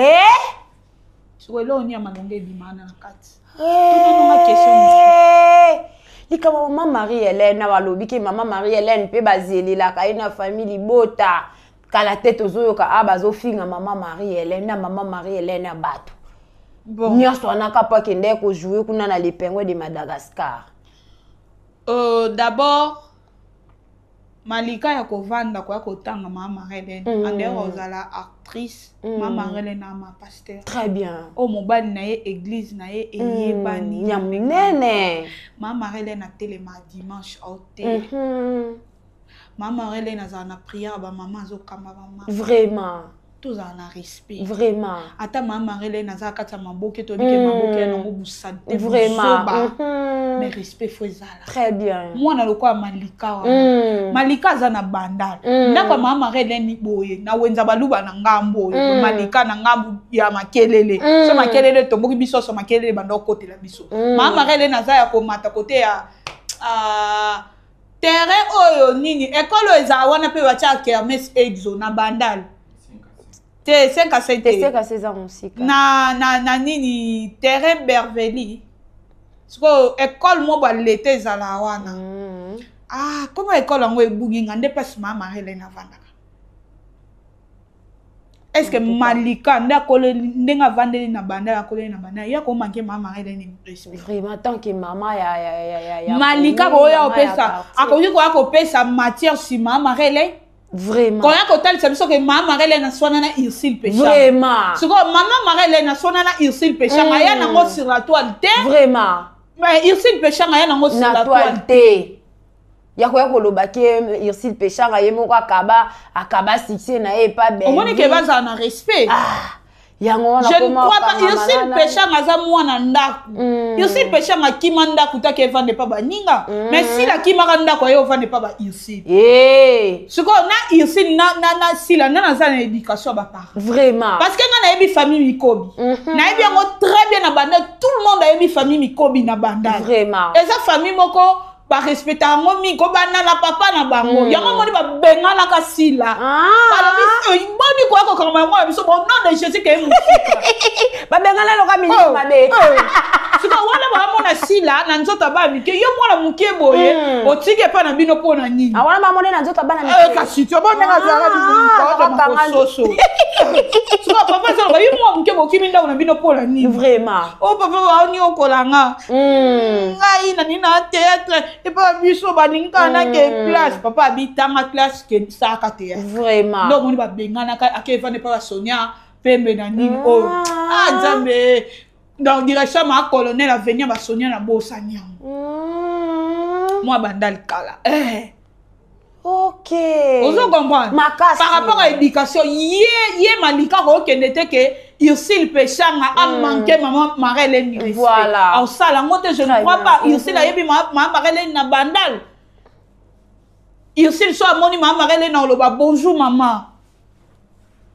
siko elo oni ya malonga ebimana na kati tunanonga question likama mama Marie-Hélène na balobi ke mama Marie-Hélène pe bazelelaka ye na famille bota kala tete ozoyoka bazofinga mama Marie-Hélène na mama Marie-Hélène ya bato nyonso wana kapa akende kozouer kuna na les pingouins de Madagascar d'abord malika ya kovanda kwa kotanga mama Marie-Hélène andero ozala actrice mama Marie-Hélène ama pasteur très bien o mobali na ye église na ye eyebani nyamunene mama Marie-Hélène atelema dimanche auté mama Marie-Hélène azala na prière ba mama azokamba ba mama vraiment tous en a respect vraiment ata mama Marie-Hélène azala kati ya maboke to bike maboke na ngo busante vraiment mais respect faut ezala très bien mwana lokwa malika wana malika za na bandala ndako mama Marie-Hélène boye na wenza baluba na ngambo malika na ngambo ya makelele so makelele tomboki biso so makelele bando kotela biso mama Marie-Hélène aza ya komata kote ya terrain oyo nini école eza wana pe batia kermesse exo na bandal te 5 à 7 te 5 à 16 ans aussi na nini terrain Berveli siko école mo ba l'été ezala wana comment école yango ebugi ngande place mama Hélène avandaka est-ce que Malika ndenga vandeli na banda ya koleli na banda ya ko manquer mama Hélène vraiment tant que maman ya Malika ko ya opesa akoki ko akopesa matière si mama Hélène vraiment ko ya ko talisa biso ke mama Hélène na swana na Ursule Pécha vraiment siko mama Hélène na swana na Ursule Pécha ya nango sur la toile te vraiment mais Ursule Pécha ya nango sur la toile te ya ko koloba ke Ursule Pécha ye moko akaba succès na ye pas bien omoni ke baza na respect yango je ne crois pas Ursule Pécha ngaza mwana ndaku Ursule Pécha ngakima ndaku ta ke vande pa baninga mais si la kima ndaku yo vande pa ba Ursule siko na Ursule na sila na za na éducation ba par vraiment parce que nga na yebi famille mikobi na yebi yango très bien na banda tout le monde a yebi famille mikobi na banda vraiment eza famille moko ba respecta ngo mi ko bana na papa na bango yango ngoni ba bengana ka sila bala biso boni ko kama ngo biso bon non de Jésus ke musika ba bengana lo ka mi mabe siko wala ba mona sila na nzota ba mi ke yo mwana mukie boye otike pa na bino pona nini awana ba mona na nzota ba na ka sitio bona nga zara di ko soso siko papa zo ba yo mwana mukie bokimi nda na bino pona nini vraiment papa ba oni okolanga ngai na nina théâtre et pas biso baninga na ke place papa habitanga classe ke saka te vraiment donc on va bengana ka akeva ne pas Sonia pembe na nini nzambe dans direction ma colonel a venir ba Sonia na bosanya moi bandal kala OK ozo comprendre par rapport à l'éducation ye Malika ko kenete ke Ursule Pécha a manqué maman Marie-Hélène respect. Voilà. En ça, la montée, je ne crois pas. Ursule a yebi maman Marie-Hélène na bandal. Ursule soit moni maman Marie-Hélène na oloba bonjour maman.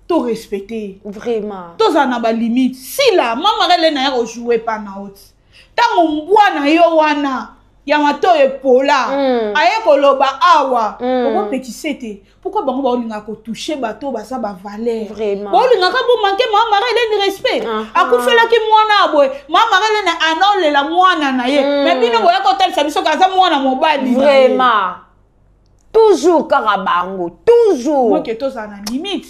Tout respecter. Vraiment. Tout ça na ba limite. Si la maman Marie-Hélène a rejoué pas na haute. Tant mbwa na yo wana. Yamato epola aye koloba awa pourquoi petit c'était pourquoi bango ba olinga ko toucher bato ba sa ba valeur vraiment ba olinga ka bo manquer maman Marie-Hélène respect akufela ki mwana boy maman Marie-Hélène anole la mwana na ye mais bino boya ko tel sabiso ka za mwana mobali vraiment toujours karabango toujours moi que to ça na limite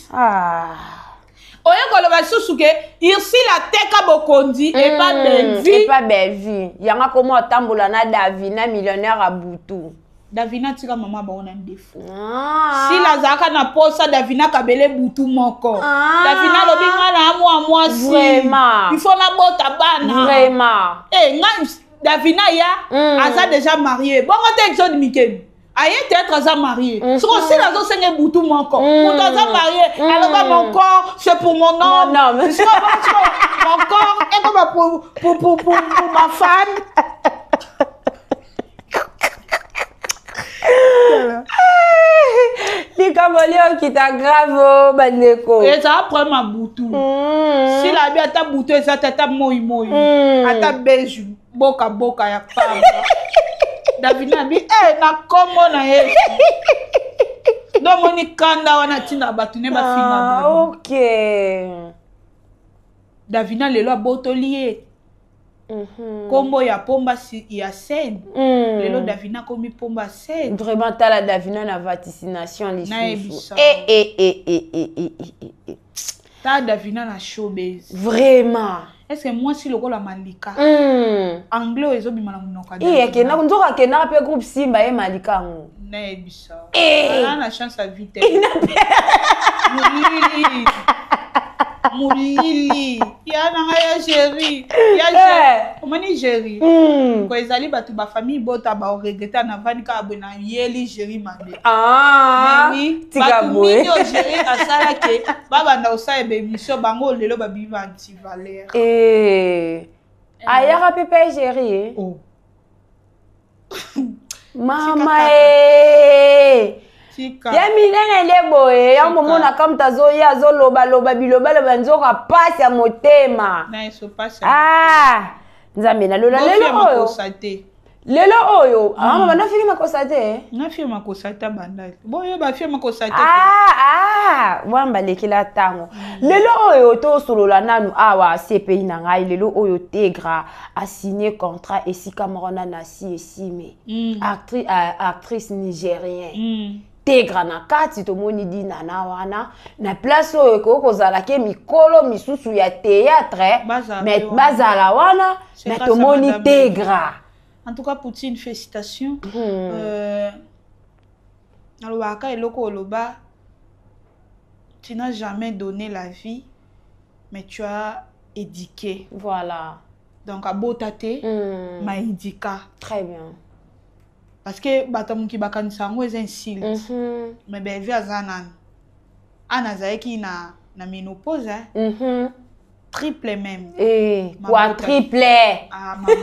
oye koloba susu ke Ursule ateka bokondi et pas belle vie et pas belle vie yanga komo tambola na Davina millionnaire à Boutou Davina tika mama ba ona ndefu si la zaka na posa Davina kabele Boutou moko Davina lobi ngana moi si vraiment il faut na bota bana vraiment nga Davina ya aza déjà marié bon on exode Mikel aye peut-être aza marié si on sait la zo senge Boutou moko on aza marié alors mon corps c'est pour mon homme mon corps est comme pour ma femme Likamolio qui t'a grave bandeko et ça après ma Boutou si la bien ta Boutou ça tata moi ata beju boka ya femme Davina bi na kombo na ye donc moni kanda wana tina batu ne ba finga OK Davina lelo abotolié kombo ya pomba si ya scène lelo Davina komi pomba scène vraiment tala Davina na vaticination les chouchous ta Davina na showbiz vraiment est-ce que moi si lokola Malika anglais ezobima na munoka ke na nzoka ke na pe groupe Simba e Malika ngo na ebisa ana na chance à vite Moulili ya na ya chérie ya omani chérie ko ezali batu ba famille bota ba regreta na vanika abona yeli chérie mabe oui tika boy batu chérie asala ke baba na osa ebe mission bango lelo ba biva anti valeur aya pepe chérie mama ya minene le boye ya momona comme tazo ya zo loba biloba nzoka passe ya motema na eso passe nzambe na lola lelo oyo Lelo oyo, mama na fiki makosate. Na fiki makosate bandali. Boyo ba fiki makosate. Wamba lekila tango. Lelo oyo to solola nanu awa CPI na ngai lelo oyo Tegra a signé contrat et si Cameroun na si esime. Actrice nigérienne. Tegra na kati to moni di nana wana na place oyo kozala ke mikolo misusu ya théâtre mais bazala wana na to moni Tegra. En tout cas, Poutine, félicitations. Tu n'as jamais donné la vie, mais tu as éduqué. Voilà. Donc, à Botate, m'a éduqué. Très bien. Parce que Batamu qui bakan sango est insulte. Mais ben via zanan. Anazaeki na ménopause hein. Triple même. Quadruple. Ah, ma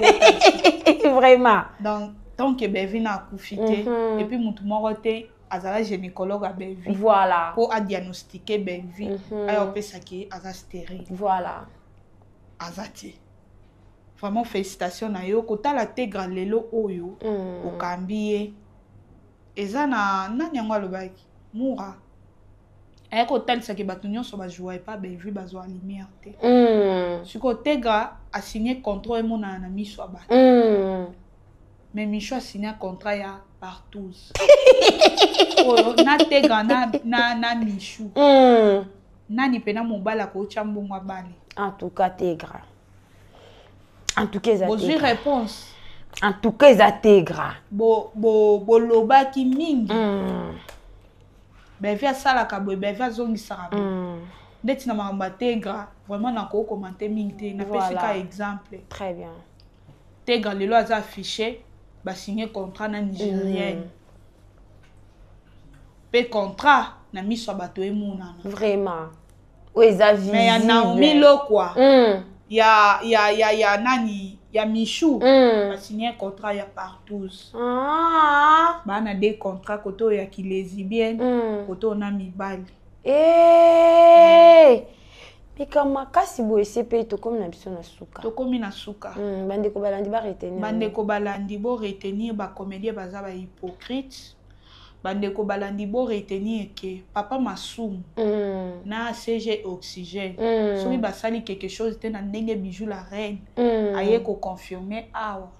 vraiment. Donc, tant que Bevi n'a profité, et puis mon moroté, azala gynécologue à Bevi. Voilà. Pour diagnostiquer Bevi, alors peut s'acquérir aza stérile. Voilà. Azati. Vraiment félicitations à yo. Kota la Tegra lelo oyo, au cambier. Et ça na nyangwa le bac. Moura. Et quand tel c'est que batunyo so ba jouer pas Bevi bazo a lumière té. Sur côté Tegra a signé contrat et mon ami so ba. Mais Micho a signé contrat ya partout. Oh na Tegra na Michou. Na ni pena mon bala ko chambo mwa bali. En tout cas Tegra. En tout cas Tegra. Bonne réponse. En tout cas Tegra. Bo loba ki mingi. Bevi a sala kabwe, bevi a zongi sarabo. Ndeti na maramba Tegra, vraiment na ko commenter mingi na pesika exemple. Très bien. Tegra lelo a affiché, ba signé contrat na nigérienne. Pe contrat na miso bato e monana. Vraiment. Oui, ça visible. Mais ya Naomi lo quoi. Ya nani, ya Michou. Ba signé contrat ya partout. Ba na des contrats koto ya ki lesbienne, koto na mibali. Kama kasi bo CPI to komi na biso na suka. To komi na suka. Bande ko balandi ba retenir. Bande ko balandi bo retenir ba comédien baza ba hypocrite. Bande ko balandi bo retenir que papa Massoum na CG oxygène. Soki basali quelque chose te na ndenge bijou la reine. Aye ko confirmer awa.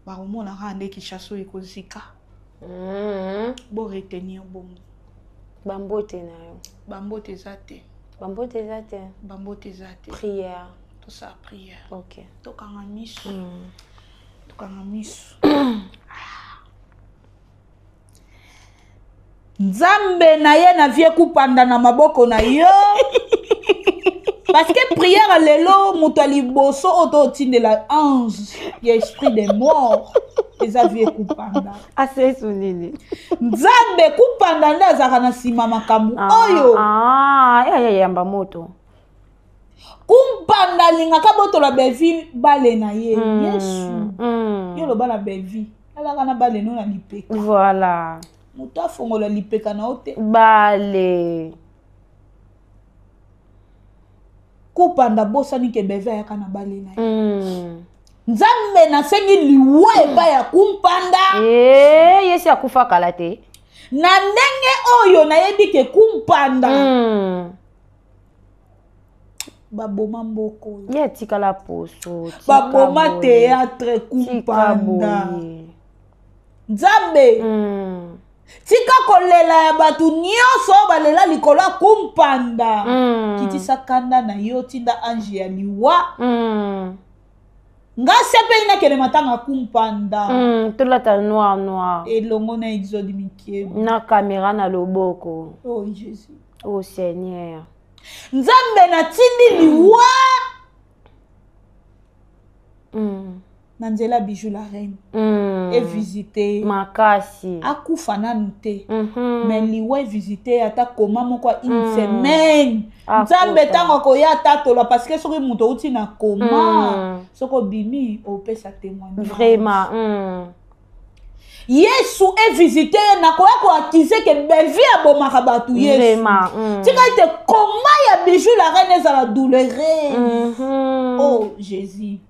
Ba omona rande ki chasso ekozika. Bo retenir bongo. Bambote na yo. Bambote zate. Bambote zate. Bambote zate. Prière. Tout ça prière. OK. Tokanga misu. Tokanga misu. Nzambe na ye na vie kupanda na maboko na yo. Parce que prière lelo muto liboso oto tindela ange ya esprit des morts. Eza vie kupanda. Assez sonini. Nzambe kupanda nda zaka na sima makambu oyo. Ya yamba moto. Kumpanda lingaka boto la bevi bale na ye. Yesu. Yo lo bala bevi. Ala kana bale no na lipeka. Voilà. Muta fongola lipeka na ote. Bale. Kupanda bosa ni ke bevi ayaka na bale na ye. Nzambe na sengi liwe ba ya kumpanda. Yesi akufa kalate. Na ndenge oyo na yebi ke kumpanda. Baboma mboko. Ye tikala poso. Baboma théâtre kumpanda. Nzambe. Tika kolela ya batu nyonso balela likolo kumpanda. Kitisa kanda na yo tinda ange ya liwa. Nga sepe ina kele matanga kumpanda. Tout la ta noir. Elongo na exode mikie. Na caméra na loboko. Oh Jésus. Oh Seigneur. Nzambe na tindi liwa. Na nzela bijou la reine. Et visiter. Makasi. Akufa na nute. Mais liwa visiter ata koma moko une semaine. Nzambe tango ko ya tatola parce que soki muto uti na koma. Soko bimi ope sa témoignage. Vraiment. Yesu est visité na ko ya ko accuser que bevi abomaka batu Yesu. Vraiment. Tika ite koma ya bijou la reine ezala douloureuse. Oh Jésus.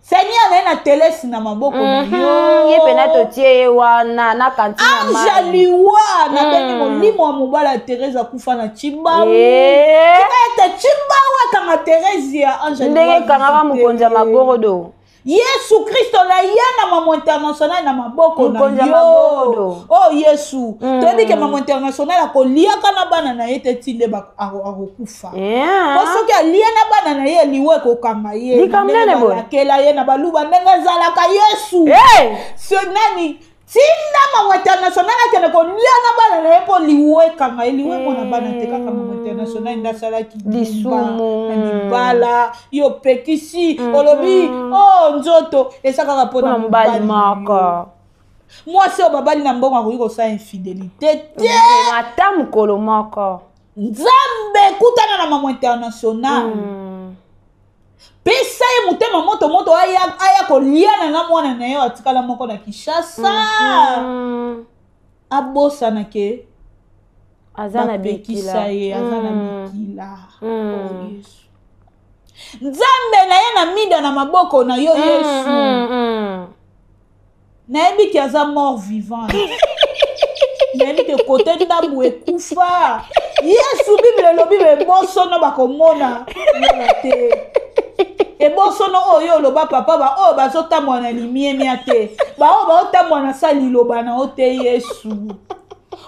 Seigneur na na telesi na maboko na yo. Ye pena to tie wana na kantina mama. Anjaliwa na bengi molimo wa mobala Teresa kufa na Chimba. Ete Chimba wa kanga Teresa ya Anjaliwa. Ndenge kanga mukonja magorodo. Yesu Kristo na yana mama international na maboko na yo. Oh Yesu. Toyebi ke mama international akoliaka na bana na ye tetinde akokufa. Soki alia na bana na ye liwe kokanga ye. Likamnene bo. Akela ye na baluba ndenge zalaka Yesu. So nani tinda mama international akene kolia na bana na ye po liwe kanga ye liwe mona bana te kaka mama international ndasala ki disumu na libala yo pekisi olobi oh nzoto esaka rapona mbali maka moi c'est babali na mbongo akoki kosa infidélité te ata mokolo moko nzambe kutana na mama international pesa ye motema moto aya koliana na mwana na ye atikala moko na Kinshasa abosana ke azana bikila ye azana bikila oh Yesu nzambe na ye na mida na maboko na yo Yesu nayebi ki aza mort vivant nayebi ke kote ndambu ekufa Yesu Bible elobi bebosono bakomona yona te ebosono oyo loba papa ba oyo bazotamwa na limiemia te ba oyo baotamwa na saliloba na ote Yesu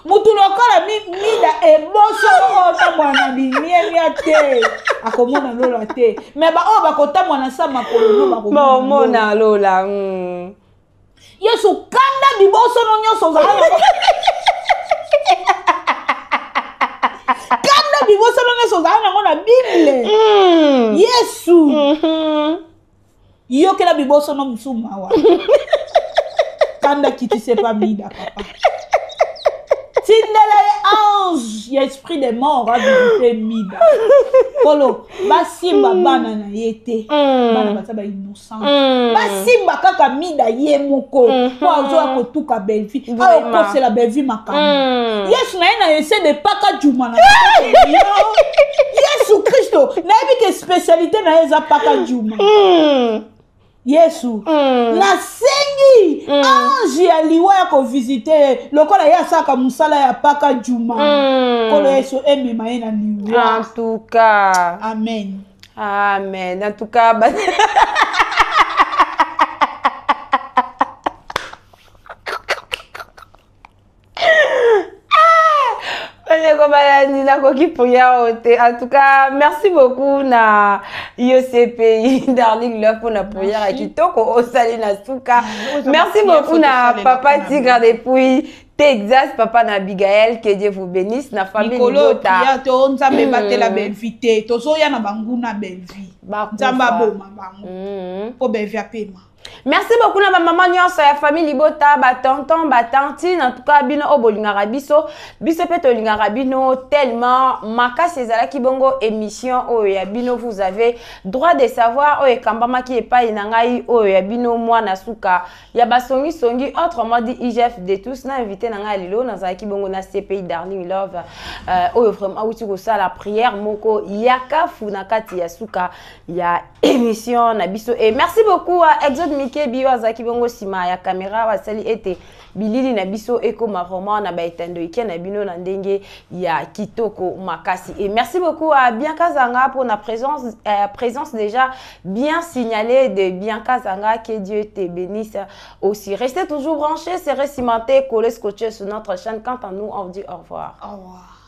mutu lokola mida ebosono oyo tamwa na limiemia te akomona lola te me ba oyo bakotamwa na sa makolo no bakomona lola Yesu kanda bibosono nyonso ozala kanda bibosono nyonso ozala nango na Bible Yesu yokela bibosono musu mawa kanda kitise pa mida papa tindela ange ya esprit de mort a visité mida kolo basimba bana na yete bana bataba innocent basimba kaka mida ye moko po azoya kotuka belvi ayo kosela belvi makambo Yesu na ye na ese de paka juma na Yesu Kristo nayebi ke spécialité na ye eza paka juma Yesu nasengi ange ya liwa ya kovisite lokola ye asaka musala ya paka juma kolo Yesu emema ye na liwa en tout cas amen amen en tout cas En tout cas, merci beaucoup na IOCPI Darling Love pour la prière à Kitoko au Salina Souka. Merci beaucoup na Papa Tigre depuis Texas, Papa na Abigail, que Dieu vous bénisse, na famille Libota. On s'appelle battre la belle vie. Tozo ya na bangu na belle vie. Nzamba boma bangu. Po belle vie apema. Merci beaucoup na maman nyonso ya famille Libota, ba tonton, ba tantine, en tout cas bino obolingara biso peto lingara bino tellement makasi ezalaki bongo émission oyo ya bino vous avez droit de savoir oyo kambama ki epai na ngai oyo ya bino mwana suka ya basongi songi autrement dit IGF de tous na invité na ngai lelo nazalaki bongo na CPI Darling Love oyo vraiment uti ko sala prière moko yaka funa kati ya suka ya émission na biso et merci beaucoup à Exode Mike Bio azaki bongo sima ya caméra wasali ete bilili na biso ekoma vraiment na baetando ike na bino na ndenge ya kitoko makasi et merci beaucoup à Bianca Zanga pour la présence déjà bien signalée de Bianca Zanga, que Dieu te bénisse aussi. Restez toujours branchés, c'est cimenté, collez, scotché sur notre chaîne. Quant à nous, on vous dit au revoir. Au revoir.